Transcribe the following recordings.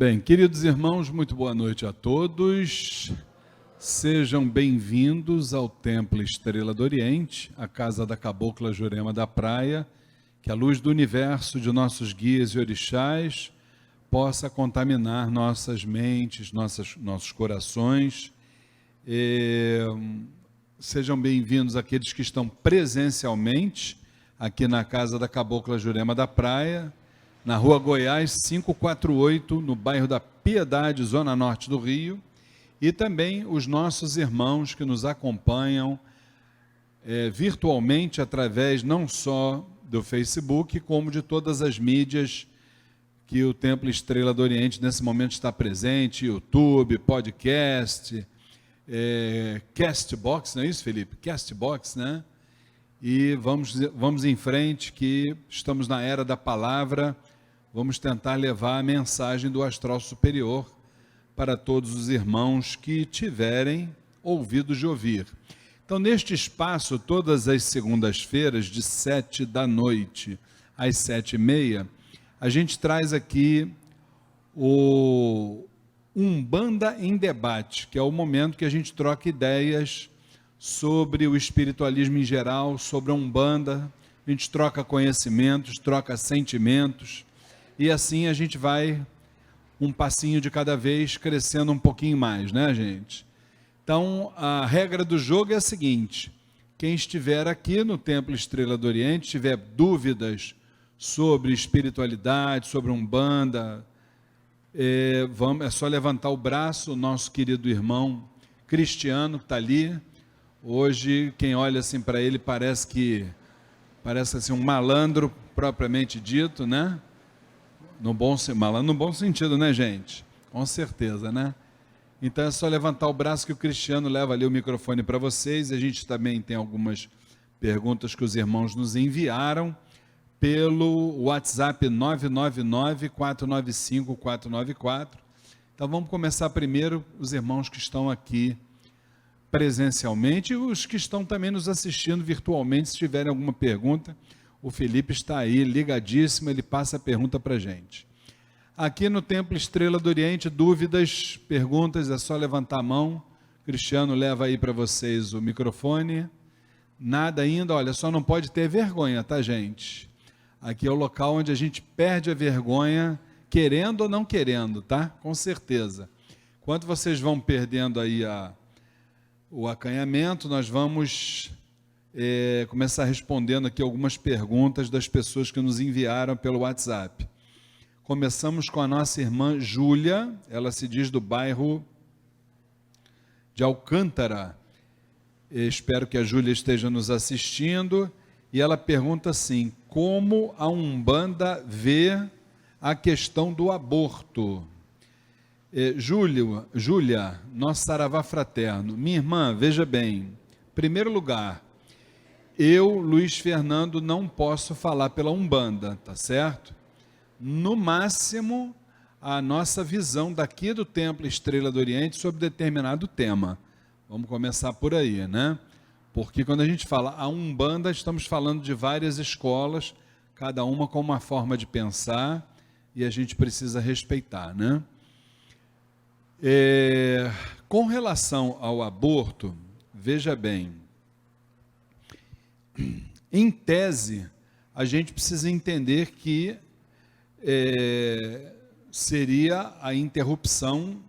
Bem, queridos irmãos, muito boa noite a todos. Sejam bem-vindos ao Templo Estrela do Oriente, a casa da Cabocla Jurema da Praia. Que a luz do universo de nossos guias e orixás possa contaminar nossas mentes, nossos corações. Sejam bem-vindos aqueles que estão presencialmente aqui na casa da Cabocla Jurema da Praia, na Rua Goiás 548, no bairro da Piedade, Zona Norte do Rio, e também os nossos irmãos que nos acompanham virtualmente através não só do Facebook, como de todas as mídias que o Templo Estrela do Oriente nesse momento está presente, YouTube, podcast, Castbox, não é isso, Felipe? Castbox, né? E vamos em frente, que estamos na era da palavra. Vamos tentar levar a mensagem do astral superior para todos os irmãos que tiverem ouvidos de ouvir. Então, neste espaço, todas as segundas-feiras, de 7 da noite às 7h30, a gente traz aqui o Umbanda em Debate, que é o momento que a gente troca ideias sobre o espiritualismo em geral, sobre a Umbanda. A gente troca conhecimentos, troca sentimentos, e assim a gente vai um passinho de cada vez, crescendo um pouquinho mais, né, gente? Então, a regra do jogo é a seguinte: quem estiver aqui no Templo Estrela do Oriente, tiver dúvidas sobre espiritualidade, sobre Umbanda, é só levantar o braço. O nosso querido irmão Cristiano, que está ali, hoje, quem olha assim para ele parece assim um malandro propriamente dito, né? Malandro no bom sentido, né, gente? Com certeza, né? Então é só levantar o braço que o Cristiano leva ali o microfone para vocês. A gente também tem algumas perguntas que os irmãos nos enviaram pelo WhatsApp 999-495-494. Então vamos começar primeiro os irmãos que estão aqui presencialmente e os que estão também nos assistindo virtualmente. Se tiverem alguma pergunta, o Felipe está aí ligadíssimo, ele passa a pergunta para a gente. Aqui no Templo Estrela do Oriente, dúvidas, perguntas, é só levantar a mão. Cristiano leva aí para vocês o microfone. Nada ainda, olha, só não pode ter vergonha, tá, gente? Aqui é o local onde a gente perde a vergonha, querendo ou não querendo, tá? Com certeza. Enquanto vocês vão perdendo aí o acanhamento, nós vamos começar respondendo aqui algumas perguntas das pessoas que nos enviaram pelo WhatsApp. Começamos com a nossa irmã Júlia, ela se diz do bairro de Alcântara. Espero que a Júlia esteja nos assistindo. E ela pergunta assim: como a Umbanda vê a questão do aborto? Júlia, nosso saravá fraterno. Minha irmã, veja bem, em primeiro lugar, eu, Luiz Fernando, não posso falar pela Umbanda, tá certo? No máximo, a nossa visão daqui do Templo Estrela do Oriente sobre determinado tema. Vamos começar por aí, né? Porque quando a gente fala a Umbanda, estamos falando de várias escolas, cada uma com uma forma de pensar, e a gente precisa respeitar, né? Com relação ao aborto, veja bem, em tese, a gente precisa entender que seria a interrupção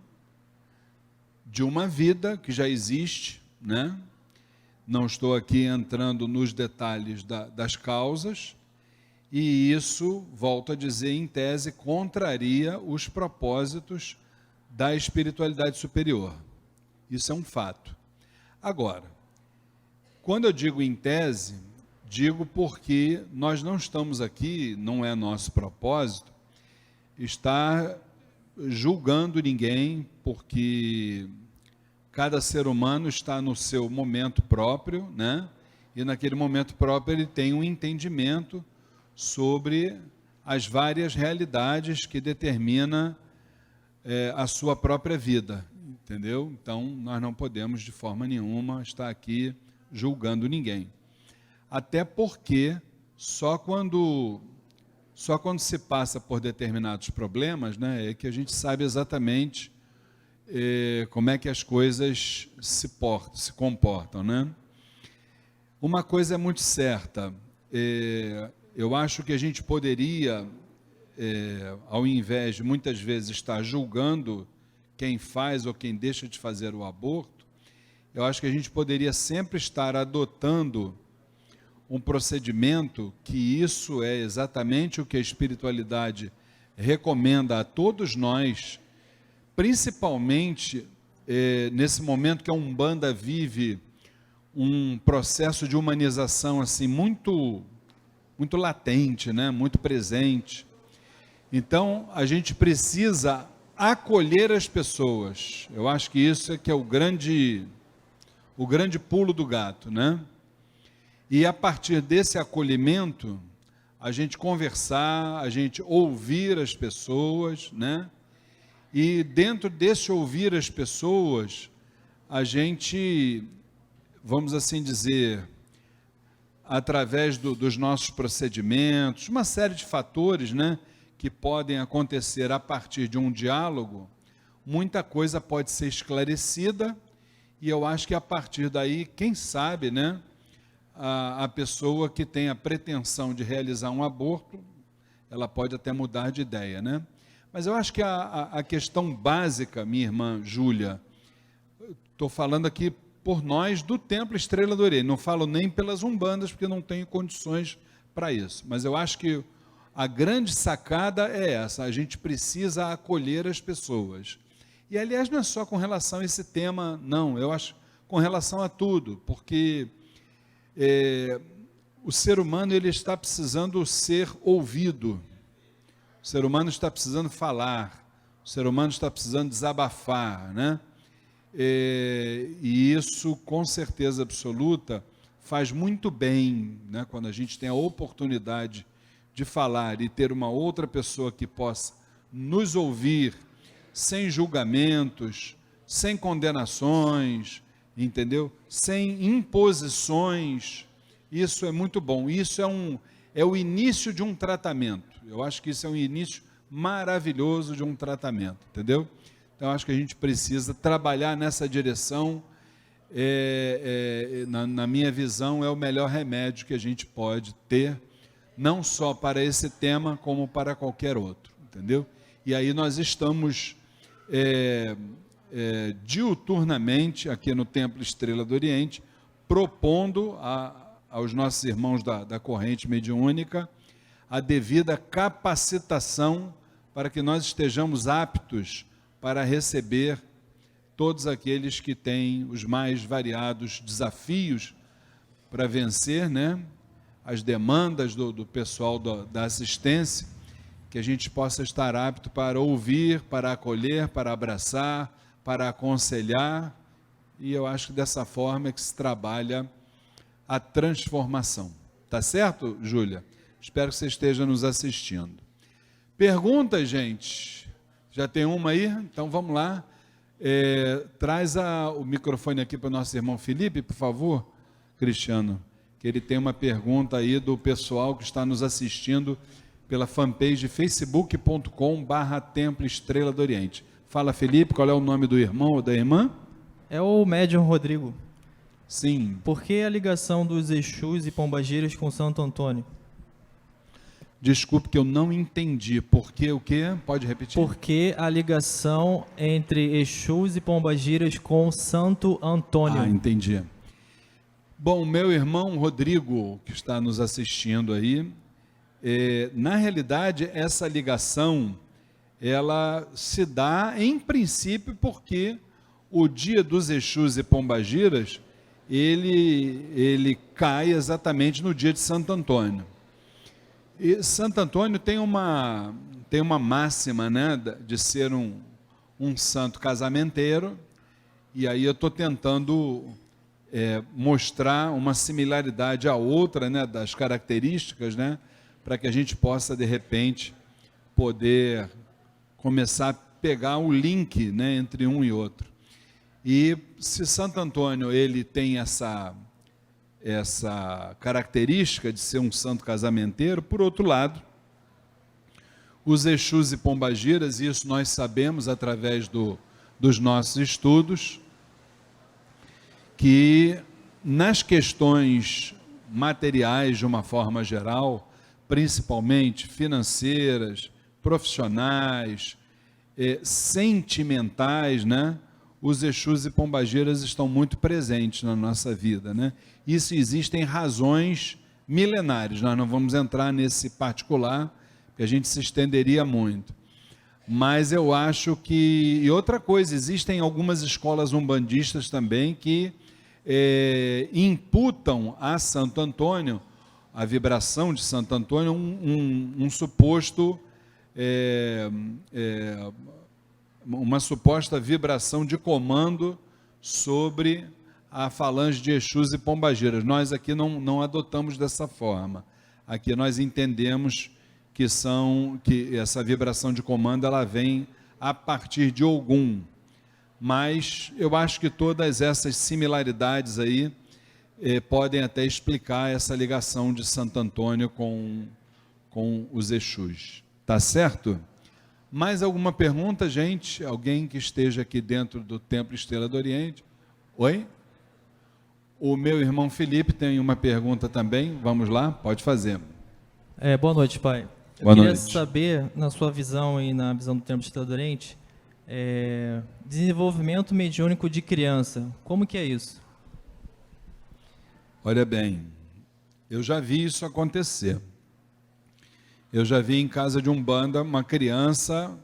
de uma vida que já existe, né? Não estou aqui entrando nos detalhes das causas, e isso, volto a dizer, em tese, contraria os propósitos da espiritualidade superior. Isso é um fato. Agora, quando eu digo em tese, digo porque nós não estamos aqui, não é nosso propósito, estar julgando ninguém, porque cada ser humano está no seu momento próprio, né? E naquele momento próprio ele tem um entendimento sobre as várias realidades que determina a sua própria vida, entendeu? Então, nós não podemos de forma nenhuma estar aqui julgando ninguém. Até porque só quando Só quando se passa por determinados problemas, né, é que a gente sabe exatamente como é que as coisas se comportam, né? Uma coisa é muito certa, eu acho que a gente poderia, ao invés de muitas vezes estar julgando quem faz ou quem deixa de fazer o aborto, eu acho que a gente poderia sempre estar adotando um procedimento, que isso é exatamente o que a espiritualidade recomenda a todos nós, principalmente nesse momento que a Umbanda vive um processo de humanização assim muito latente, né? Muito presente. Então, a gente precisa acolher as pessoas. Eu acho que isso é que é o grande pulo do gato, né? E a partir desse acolhimento, a gente conversar, a gente ouvir as pessoas, né? E dentro desse ouvir as pessoas, a gente, vamos assim dizer, através dos nossos procedimentos, uma série de fatores, né, que podem acontecer a partir de um diálogo, muita coisa pode ser esclarecida, e eu acho que a partir daí, quem sabe, né, a pessoa que tem a pretensão de realizar um aborto, ela pode até mudar de ideia, né? Mas eu acho que a questão básica, minha irmã Júlia, estou falando aqui por nós do Templo Estrela do Oriente, não falo nem pelas umbandas, porque não tenho condições para isso, mas eu acho que a grande sacada é essa, a gente precisa acolher as pessoas. E, aliás, não é só com relação a esse tema, não, eu acho com relação a tudo, porque o ser humano ele está precisando ser ouvido, o ser humano está precisando falar, o ser humano está precisando desabafar, né? E isso, com certeza absoluta, faz muito bem, né? Quando a gente tem a oportunidade de falar e ter uma outra pessoa que possa nos ouvir, sem julgamentos, sem condenações, entendeu? Sem imposições, isso é muito bom, isso é o início de um tratamento, eu acho que isso é um início maravilhoso de um tratamento, entendeu? Então, acho que a gente precisa trabalhar nessa direção, na minha visão, é o melhor remédio que a gente pode ter, não só para esse tema, como para qualquer outro, entendeu? E aí nós estamos diuturnamente, aqui no Templo Estrela do Oriente, propondo aos nossos irmãos da corrente mediúnica a devida capacitação para que nós estejamos aptos para receber todos aqueles que têm os mais variados desafios para vencer, né, as demandas do pessoal da assistência, que a gente possa estar apto para ouvir, para acolher, para abraçar, para aconselhar, e eu acho que dessa forma é que se trabalha a transformação. Tá certo, Júlia? Espero que você esteja nos assistindo. Perguntas, gente? Já tem uma aí? Então vamos lá. Traz o microfone aqui para o nosso irmão Felipe, por favor, Cristiano, que ele tem uma pergunta aí do pessoal que está nos assistindo pela fanpage facebook.com/Templo Estrela do Oriente. Fala, Felipe, qual é o nome do irmão ou da irmã? É o médium Rodrigo. Sim. Por que a ligação dos Exus e Pombagiras com Santo Antônio? Desculpe que eu não entendi. Por que o quê? Pode repetir? Por que a ligação entre Exus e Pombagiras com Santo Antônio? Ah, entendi. Bom, meu irmão Rodrigo, que está nos assistindo aí, na realidade, essa ligação, ela se dá, em princípio, porque o dia dos Exus e Pombagiras, ele cai exatamente no dia de Santo Antônio. E Santo Antônio tem uma máxima, né, de ser um santo casamenteiro, e aí eu estou tentando mostrar uma similaridade à outra, né, das características, né, para que a gente possa, de repente, poder começar a pegar o link, né, entre um e outro. E se Santo Antônio ele tem essa característica de ser um santo casamenteiro, por outro lado, os Exus e Pombagiras, e isso nós sabemos através dos nossos estudos, que nas questões materiais de uma forma geral, principalmente financeiras, profissionais, sentimentais, né? Os Exus e Pombagiras estão muito presentes na nossa vida, né? Isso existem razões milenares, nós não vamos entrar nesse particular, porque a gente se estenderia muito. Mas eu acho que... E outra coisa, existem algumas escolas umbandistas também que imputam a Santo Antônio, a vibração de Santo Antônio, um suposto... uma suposta vibração de comando sobre a falange de Exus e Pombagiras. Nós aqui não adotamos dessa forma. Aqui nós entendemos que essa vibração de comando ela vem a partir de Ogum. Mas eu acho que todas essas similaridades aí podem até explicar essa ligação de Santo Antônio com os Exus. Tá certo? Mais alguma pergunta, gente? Alguém que esteja aqui dentro do Templo Estrela do Oriente? Oi? O meu irmão Felipe tem uma pergunta também. Vamos lá? Pode fazer. Boa noite, pai. Boa queria noite. saber, na sua visão e na visão do Templo Estrela do Oriente, desenvolvimento mediúnico de criança. Como que é isso? Olha bem, eu já vi isso acontecer. Eu já vi em casa de Umbanda uma criança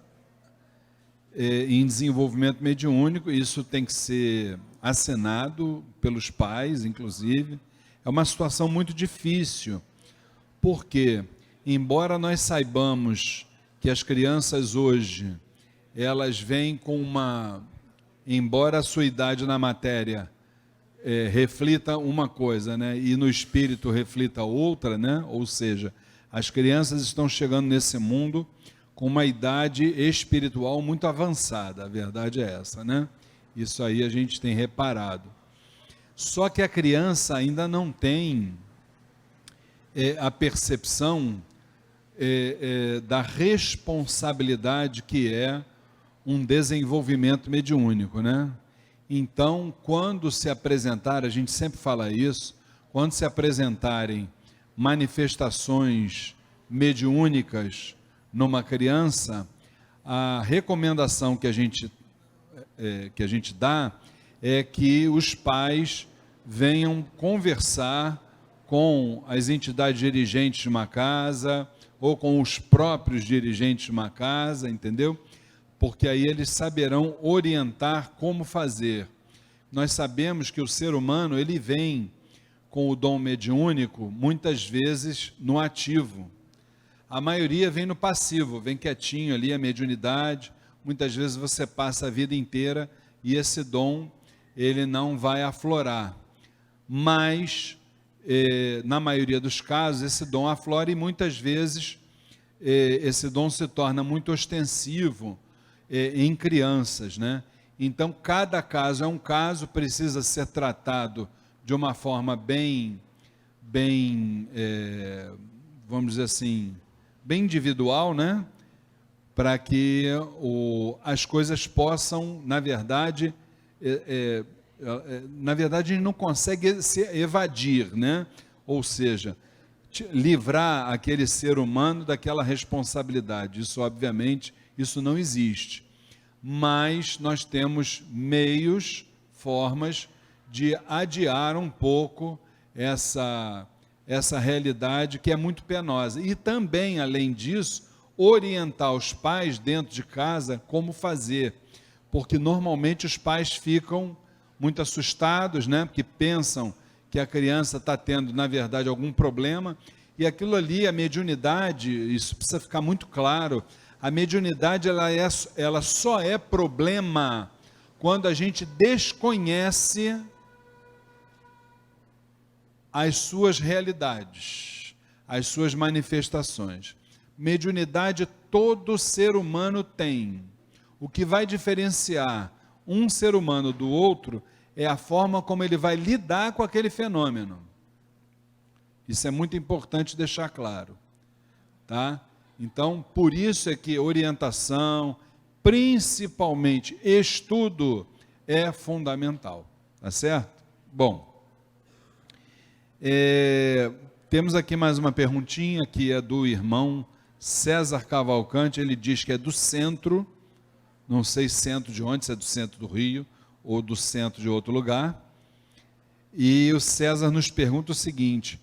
em desenvolvimento mediúnico, isso tem que ser assinado pelos pais, inclusive. É uma situação muito difícil, porque, embora nós saibamos que as crianças hoje, elas vêm com embora a sua idade na matéria reflita uma coisa, né, e no espírito reflita outra, né, ou seja, as crianças estão chegando nesse mundo com uma idade espiritual muito avançada, a verdade é essa, né? Isso aí a gente tem reparado. Só que a criança ainda não tem a percepção da responsabilidade que é um desenvolvimento mediúnico, né? Então, quando se apresentar, a gente sempre fala isso, quando se apresentarem manifestações mediúnicas numa criança, a recomendação que a gente dá é que os pais venham conversar com as entidades dirigentes de uma casa ou com os próprios dirigentes de uma casa, entendeu? Porque aí eles saberão orientar como fazer. Nós sabemos que o ser humano, ele vem com o dom mediúnico, muitas vezes no ativo. A maioria vem no passivo, vem quietinho ali, a mediunidade. Muitas vezes você passa a vida inteira e esse dom, ele não vai aflorar. Mas, na maioria dos casos, esse dom aflora e muitas vezes esse dom se torna muito ostensivo em crianças, né? Então, cada caso é um caso, precisa ser tratado de uma forma bem, vamos dizer assim, bem individual, né? Para que as coisas possam, na verdade, a gente não consegue se evadir, né? Ou seja, livrar aquele ser humano daquela responsabilidade. Isso, obviamente, isso não existe. Mas nós temos meios, formas de adiar um pouco essa realidade que é muito penosa. E também, além disso, orientar os pais dentro de casa como fazer. Porque normalmente os pais ficam muito assustados, né? Porque pensam que a criança está tendo, na verdade, algum problema. E aquilo ali, a mediunidade, isso precisa ficar muito claro, a mediunidade ela só é problema quando a gente desconhece as suas realidades, as suas manifestações. Mediunidade todo ser humano tem. O que vai diferenciar um ser humano do outro é a forma como ele vai lidar com aquele fenômeno. Isso é muito importante deixar claro, tá? Então, por isso é que orientação, principalmente estudo, é fundamental, tá certo? Bom, temos aqui mais uma perguntinha, que é do irmão César Cavalcante. Ele diz que é do centro, não sei centro de onde, se é do centro do Rio ou do centro de outro lugar. E o César nos pergunta o seguinte,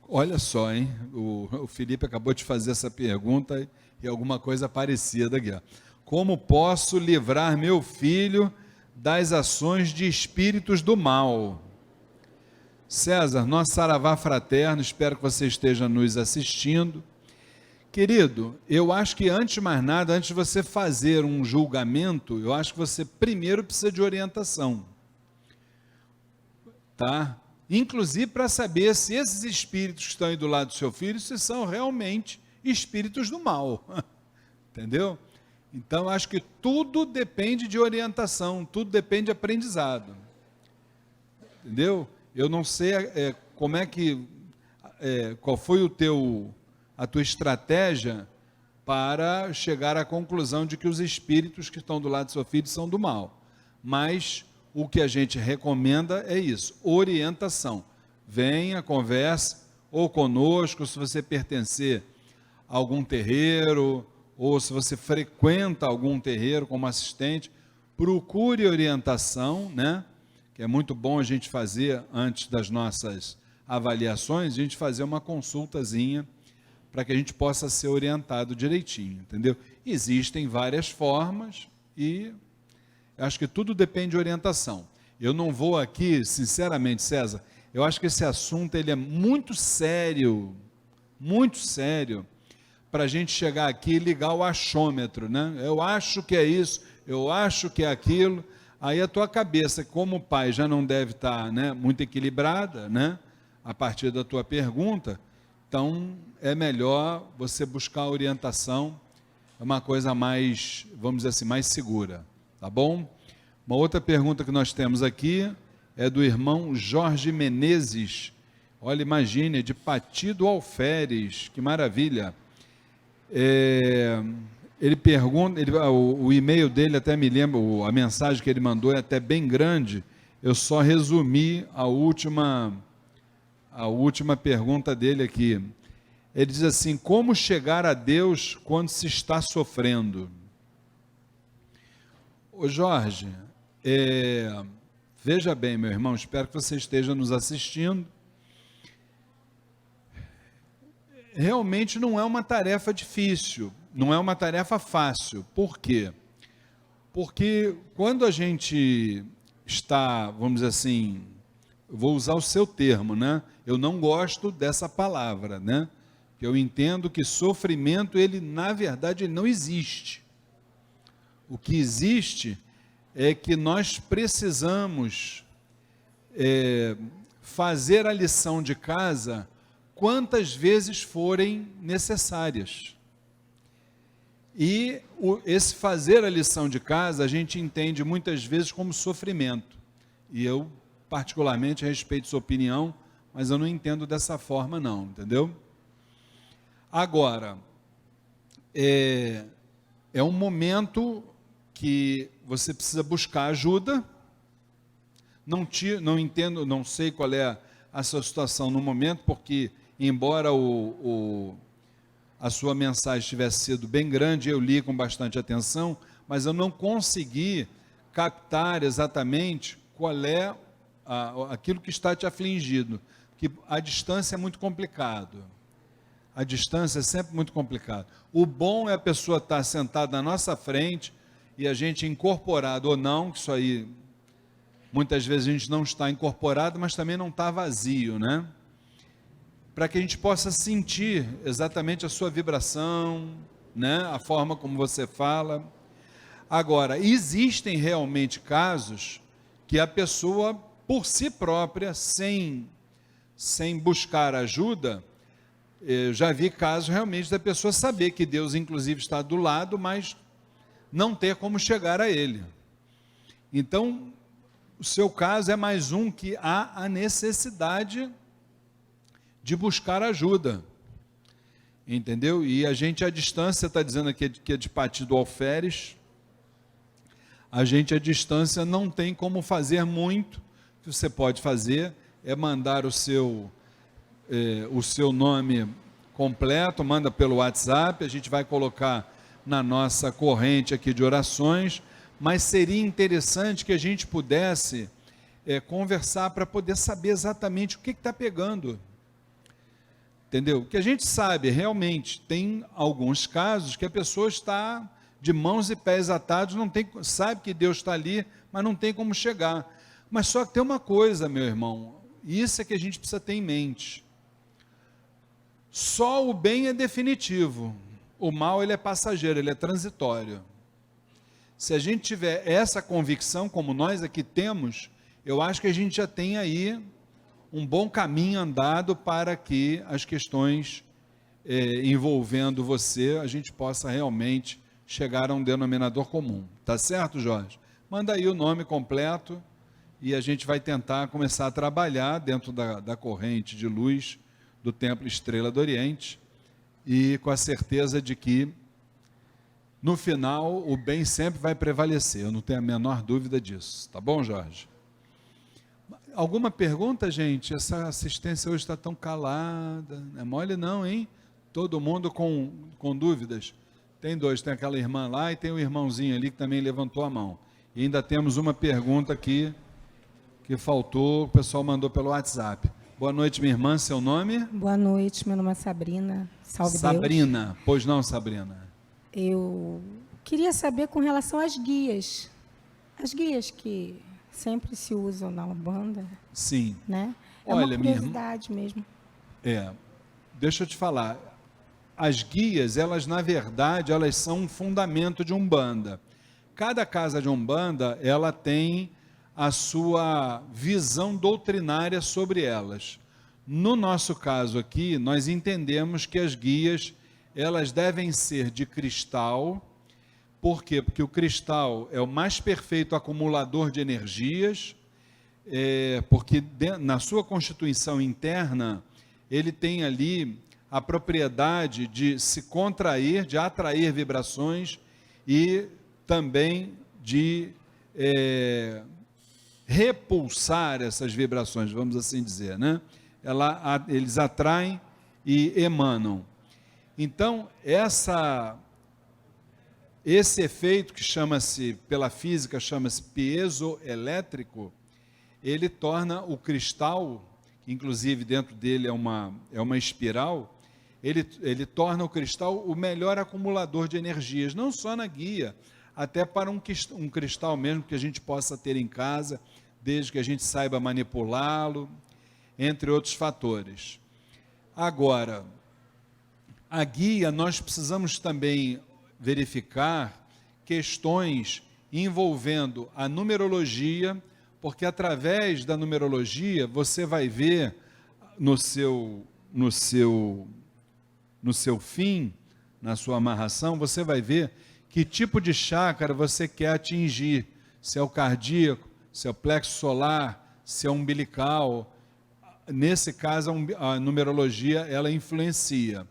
olha só, hein? O Felipe acabou de fazer essa pergunta e alguma coisa parecida aqui, ó. Como posso livrar meu filho das ações de espíritos do mal? César, nosso saravá fraterno, espero que você esteja nos assistindo. Querido, eu acho que antes de mais nada, antes de você fazer um julgamento, eu acho que você primeiro precisa de orientação. Tá? Inclusive para saber se esses espíritos que estão aí do lado do seu filho, se são realmente espíritos do mal. Entendeu? Então, acho que tudo depende de orientação, tudo depende de aprendizado. Entendeu? Eu não sei como é que, qual foi a tua estratégia para chegar à conclusão de que os espíritos que estão do lado do seu filho são do mal. Mas o que a gente recomenda é isso, orientação. Venha, converse, ou conosco, se você pertencer a algum terreiro, ou se você frequenta algum terreiro como assistente, procure orientação, né? Que é muito bom a gente fazer antes das nossas avaliações, a gente fazer uma consultazinha para que a gente possa ser orientado direitinho, entendeu? Existem várias formas e acho que tudo depende de orientação. Eu não vou aqui, sinceramente, César, eu acho que esse assunto ele é muito sério para a gente chegar aqui e ligar o achômetro, né? Eu acho que é isso, eu acho que é aquilo. Aí a tua cabeça, como pai, já não deve estar, né, muito equilibrada, né, a partir da tua pergunta. Então, é melhor você buscar orientação, é uma coisa mais, vamos dizer assim, mais segura, tá bom? Uma outra pergunta que nós temos aqui é do irmão Jorge Menezes. Olha, imagine, é de Pati do Alferes, que maravilha. Ele pergunta, o e-mail dele até me lembra, a mensagem que ele mandou é até bem grande, eu só resumi a última pergunta dele aqui. Ele diz assim, como chegar a Deus quando se está sofrendo? Ô Jorge, veja bem, meu irmão, espero que você esteja nos assistindo. Realmente não é uma tarefa difícil, não é uma tarefa fácil. Por quê? Porque quando a gente está, vamos dizer assim, vou usar o seu termo, né? Eu não gosto dessa palavra, né? Eu entendo que sofrimento, ele na verdade ele não existe. O que existe é que nós precisamos fazer a lição de casa quantas vezes forem necessárias. E esse fazer a lição de casa, a gente entende muitas vezes como sofrimento. E eu, particularmente, respeito sua opinião, mas eu não entendo dessa forma não, entendeu? Agora, é um momento que você precisa buscar ajuda. Não entendo, não sei qual é a sua situação no momento, porque embora a sua mensagem tivesse sido bem grande, eu li com bastante atenção, mas eu não consegui captar exatamente qual é aquilo que está te afligindo, que a distância é muito complicado. A distância é sempre muito complicado. O bom é a pessoa estar sentada na nossa frente e a gente incorporado ou não, que isso aí, muitas vezes a gente não está incorporado, mas também não está vazio, né? Para que a gente possa sentir exatamente a sua vibração, né? A forma como você fala. Agora, existem realmente casos que a pessoa, por si própria, sem buscar ajuda, eu já vi casos realmente da pessoa saber que Deus inclusive está do lado, mas não ter como chegar a Ele. Então, o seu caso é mais um que há a necessidade de buscar ajuda. entendeu? E a gente, à distância, está dizendo aqui que é de Pati do Alferes, a gente, à distância, não tem como fazer muito. O que você pode fazer é mandar o seu nome completo, manda pelo WhatsApp, a gente vai colocar na nossa corrente aqui de orações, mas seria interessante que a gente pudesse conversar para poder saber exatamente o que está pegando. Entendeu? O que a gente sabe, realmente, tem alguns casos que a pessoa está de mãos e pés atados, sabe que Deus está ali, mas não tem como chegar. Mas só que tem uma coisa, meu irmão, isso é que a gente precisa ter em mente. Só o bem é definitivo, o mal ele é passageiro, ele é transitório. Se a gente tiver essa convicção, como nós aqui temos, eu acho que a gente já tem aí um bom caminho andado para que as questões envolvendo você, a gente possa realmente chegar a um denominador comum. Tá certo, Jorge? Manda aí o nome completo e a gente vai tentar começar a trabalhar dentro da corrente de luz do Templo Estrela do Oriente e com a certeza de que no final o bem sempre vai prevalecer, eu não tenho a menor dúvida disso. Tá bom, Jorge? Alguma pergunta, gente? Essa assistência hoje está tão calada, não é mole não, hein? Todo mundo com dúvidas. Tem dois, tem aquela irmã lá e tem o irmãozinho ali que também levantou a mão. E ainda temos uma pergunta aqui que faltou, o pessoal mandou pelo WhatsApp. Boa noite, minha irmã, seu nome? Boa noite, meu nome é Sabrina. Salve Sabrina, Deus. pois não, Sabrina? Eu queria saber com relação às guias. As guias que sempre se usam na Umbanda. Sim. Né? É Olha, uma curiosidade mesmo. Deixa eu te falar. As guias, elas na verdade, elas são um fundamento de Umbanda. Cada casa de Umbanda, ela tem a sua visão doutrinária sobre elas. No nosso caso aqui, nós entendemos que as guias, elas devem ser de cristal. Por quê? Porque o cristal é o mais perfeito acumulador de energias, porque na sua constituição interna, ele tem ali a propriedade de se contrair, de atrair vibrações e também de repulsar essas vibrações, vamos assim dizer, né? Eles atraem e emanam. Então, esse efeito que chama-se, pela física, chama-se piezoelétrico, ele torna o cristal, que inclusive dentro dele é uma espiral, ele torna o cristal o melhor acumulador de energias, não só na guia, até para um cristal mesmo que a gente possa ter em casa, desde que a gente saiba manipulá-lo, entre outros fatores. Agora, a guia, nós precisamos também verificar questões envolvendo a numerologia, porque através da numerologia você vai ver no seu fim, na sua amarração, você vai ver que tipo de chácara você quer atingir, se é o cardíaco, se é o plexo solar, se é o umbilical. Nesse caso, a numerologia, ela influencia.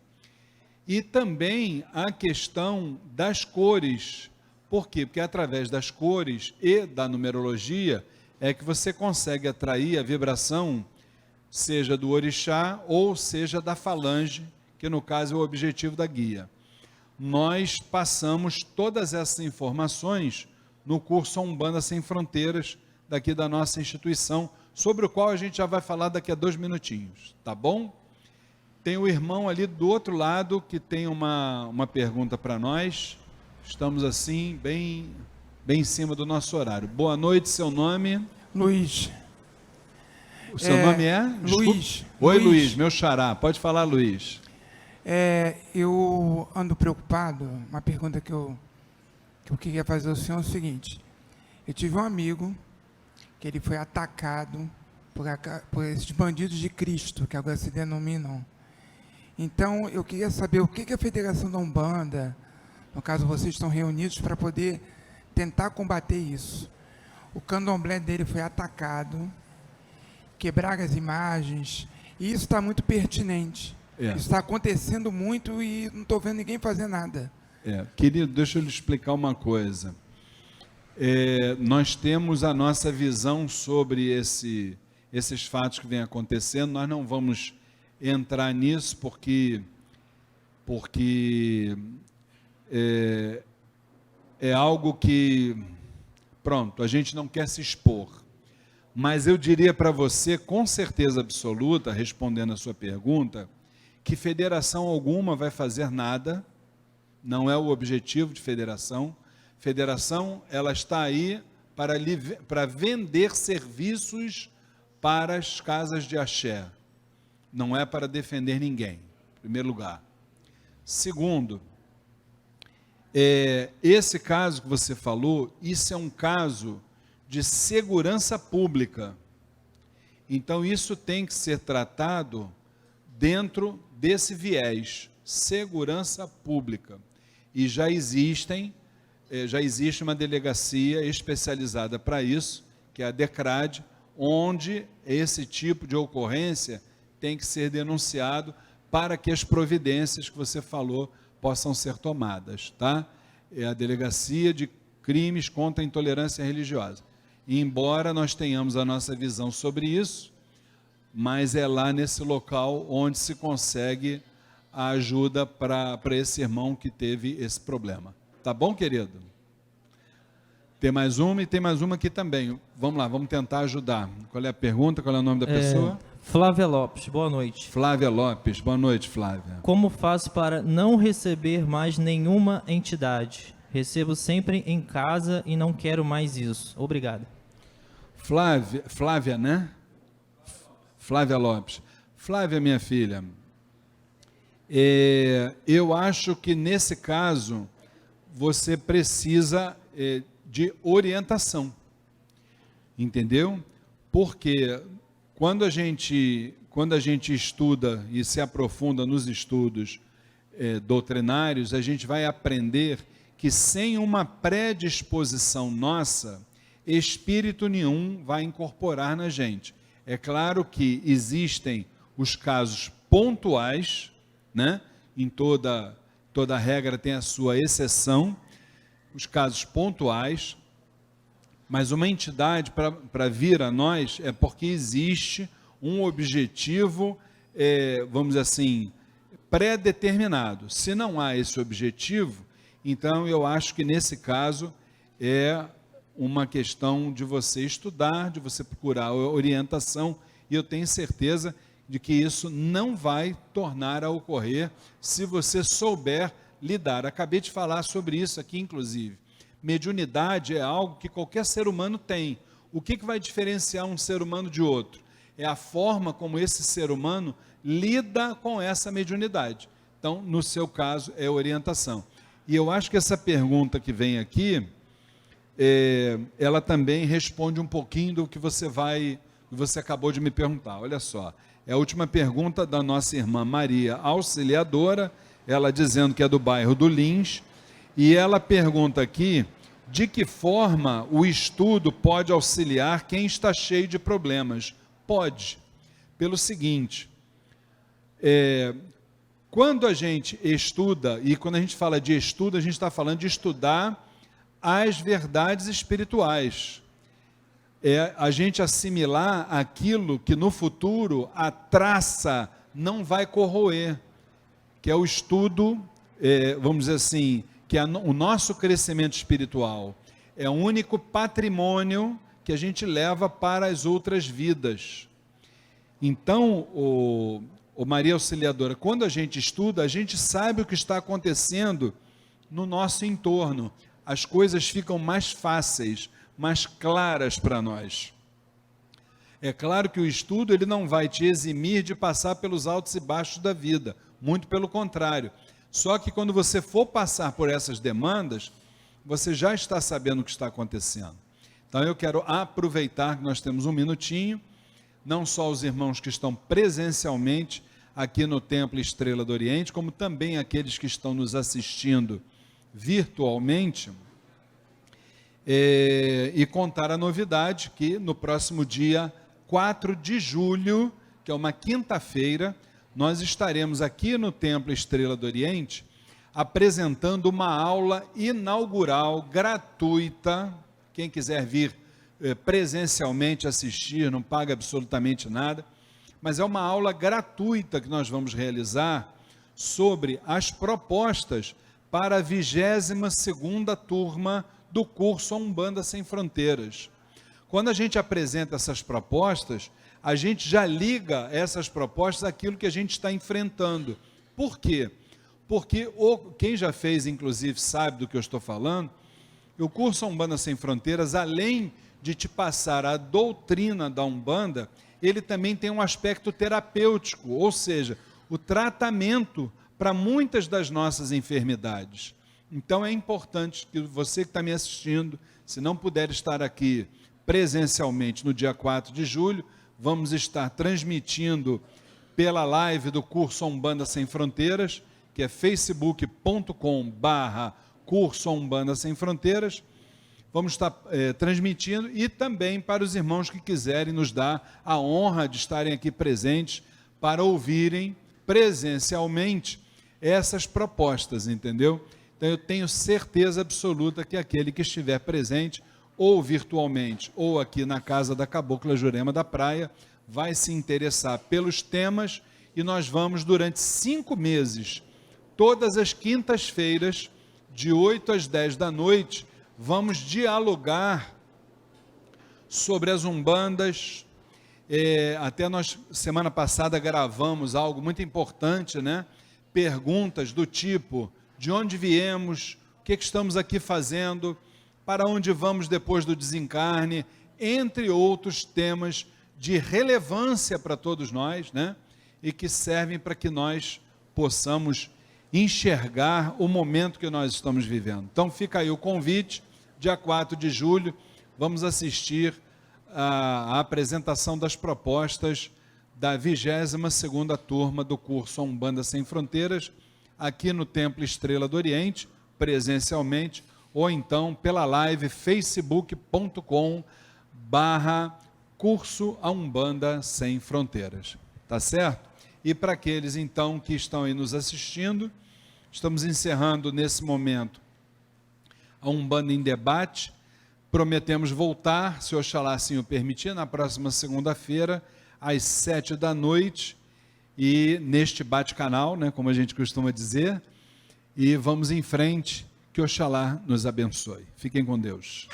E também a questão das cores. Por quê? Porque através das cores e da numerologia é que você consegue atrair a vibração, seja do orixá ou seja da falange, que no caso é o objetivo da guia. Nós passamos todas essas informações no curso Umbanda Sem Fronteiras, daqui da nossa instituição, sobre o qual a gente já vai falar daqui a 2 minutinhos, tá bom? Tem o irmão ali do outro lado que tem uma pergunta para nós. Estamos assim, bem em cima do nosso horário. Boa noite, seu nome? Luiz. O seu nome é? Luiz. Oi, Luiz, meu xará. Pode falar, Luiz. Eu ando preocupado. Uma pergunta que eu queria fazer ao senhor é o seguinte. Eu tive um amigo que ele foi atacado por esses bandidos de Cristo, que agora se denominam. Então, eu queria saber o que a Federação da Umbanda, no caso vocês estão reunidos para poder tentar combater isso. O candomblé dele foi atacado, quebraram as imagens, e isso está muito pertinente. É. Isso está acontecendo muito e não estou vendo ninguém fazer nada. Querido, deixa eu lhe explicar uma coisa. Nós temos a nossa visão sobre esses fatos que vêm acontecendo. Nós não vamos entrar nisso porque é algo que, pronto, a gente não quer se expor. Mas eu diria para você, com certeza absoluta, respondendo a sua pergunta, que federação alguma vai fazer nada, não é o objetivo de federação. Federação, ela está aí para vender serviços para as casas de axé, não é para defender ninguém, em primeiro lugar. Segundo, esse caso que você falou, isso é um caso de segurança pública. Então, isso tem que ser tratado dentro desse viés, segurança pública. E já existe uma delegacia especializada para isso, que é a DECRAD, onde esse tipo de ocorrência tem que ser denunciado para que as providências que você falou possam ser tomadas, tá? É a Delegacia de Crimes contra a Intolerância Religiosa. E embora nós tenhamos a nossa visão sobre isso, mas é lá nesse local onde se consegue a ajuda para esse irmão que teve esse problema. Tá bom, querido? Tem mais uma e tem mais uma aqui também. Vamos lá, vamos tentar ajudar. Qual é a pergunta? Qual é o nome da pessoa? Flávia Lopes, boa noite. Flávia Lopes, boa noite, Flávia. Como faço para não receber mais nenhuma entidade? Recebo sempre em casa e não quero mais isso. Obrigado. Flávia, né? Flávia Lopes. Flávia, minha filha, eu acho que nesse caso você precisa de orientação, entendeu? Porque quando a gente estuda e se aprofunda nos estudos doutrinários, a gente vai aprender que sem uma predisposição nossa, espírito nenhum vai incorporar na gente. É claro que existem os casos pontuais, né? Em toda regra tem a sua exceção, os casos pontuais, mas uma entidade para vir a nós é porque existe um objetivo, vamos dizer assim, pré-determinado. Se não há esse objetivo, então eu acho que nesse caso é uma questão de você estudar, de você procurar orientação, e eu tenho certeza de que isso não vai tornar a ocorrer se você souber lidar. Acabei de falar sobre isso aqui, inclusive. Mediunidade é algo que qualquer ser humano tem. O que vai diferenciar um ser humano de outro? É a forma como esse ser humano lida com essa mediunidade. Então, no seu caso, é orientação. E eu acho que essa pergunta que vem aqui, ela também responde um pouquinho do que você acabou de me perguntar. Olha só, é a última pergunta da nossa irmã Maria Auxiliadora, ela dizendo que é do bairro do Lins, e ela pergunta aqui, de que forma o estudo pode auxiliar quem está cheio de problemas? Pode, pelo seguinte, quando a gente estuda, e quando a gente fala de estudo, a gente está falando de estudar as verdades espirituais. A gente assimilar aquilo que no futuro a traça não vai corroer, que é o estudo, vamos dizer assim, que é o nosso crescimento espiritual. É o único patrimônio que a gente leva para as outras vidas. Então, Maria Auxiliadora, quando a gente estuda, a gente sabe o que está acontecendo no nosso entorno. As coisas ficam mais fáceis, mais claras para nós. É claro que o estudo ele não vai te eximir de passar pelos altos e baixos da vida, muito pelo contrário. Só que quando você for passar por essas demandas, você já está sabendo o que está acontecendo. Então eu quero aproveitar que nós temos um minutinho, não só os irmãos que estão presencialmente aqui no Templo Estrela do Oriente, como também aqueles que estão nos assistindo virtualmente, e contar a novidade que no próximo dia 4 de julho, que é uma quinta-feira, nós estaremos aqui no Templo Estrela do Oriente apresentando uma aula inaugural, gratuita. Quem quiser vir presencialmente assistir, não paga absolutamente nada, mas é uma aula gratuita que nós vamos realizar sobre as propostas para a 22ª turma do curso A Umbanda Sem Fronteiras. Quando a gente apresenta essas propostas, a gente já liga essas propostas àquilo que a gente está enfrentando. Por quê? Porque quem já fez, inclusive, sabe do que eu estou falando, o curso A Umbanda Sem Fronteiras, além de te passar a doutrina da Umbanda, ele também tem um aspecto terapêutico, ou seja, o tratamento para muitas das nossas enfermidades. Então é importante que você que está me assistindo, se não puder estar aqui presencialmente no dia 4 de julho, vamos estar transmitindo pela live do curso A Umbanda Sem Fronteiras, que é facebook.com/curso A Umbanda Sem Fronteiras. Vamos estar transmitindo, e também para os irmãos que quiserem nos dar a honra de estarem aqui presentes para ouvirem presencialmente essas propostas, entendeu? Então eu tenho certeza absoluta que aquele que estiver presente, ou virtualmente, ou aqui na casa da Cabocla Jurema da Praia, vai se interessar pelos temas, e nós vamos durante 5 meses, todas as quintas-feiras, de 8 às 10 da noite, vamos dialogar sobre as umbandas. Até nós, semana passada, gravamos algo muito importante, né? Perguntas do tipo, de onde viemos, o que estamos aqui fazendo, para onde vamos depois do desencarne, entre outros temas de relevância para todos nós, né? E que servem para que nós possamos enxergar o momento que nós estamos vivendo. Então fica aí o convite, dia 4 de julho, vamos assistir a apresentação das propostas da 22ª turma do curso A Umbanda Sem Fronteiras, aqui no Templo Estrela do Oriente, presencialmente, ou então pela live facebook.com/curso A Umbanda Sem Fronteiras. Tá certo? E para aqueles então que estão aí nos assistindo, estamos encerrando nesse momento a Umbanda em Debate. Prometemos voltar, se Oxalá assim o permitir, na próxima segunda-feira, às 7 da noite, e neste bate-canal, né, como a gente costuma dizer, e vamos em frente, que Oxalá nos abençoe. Fiquem com Deus.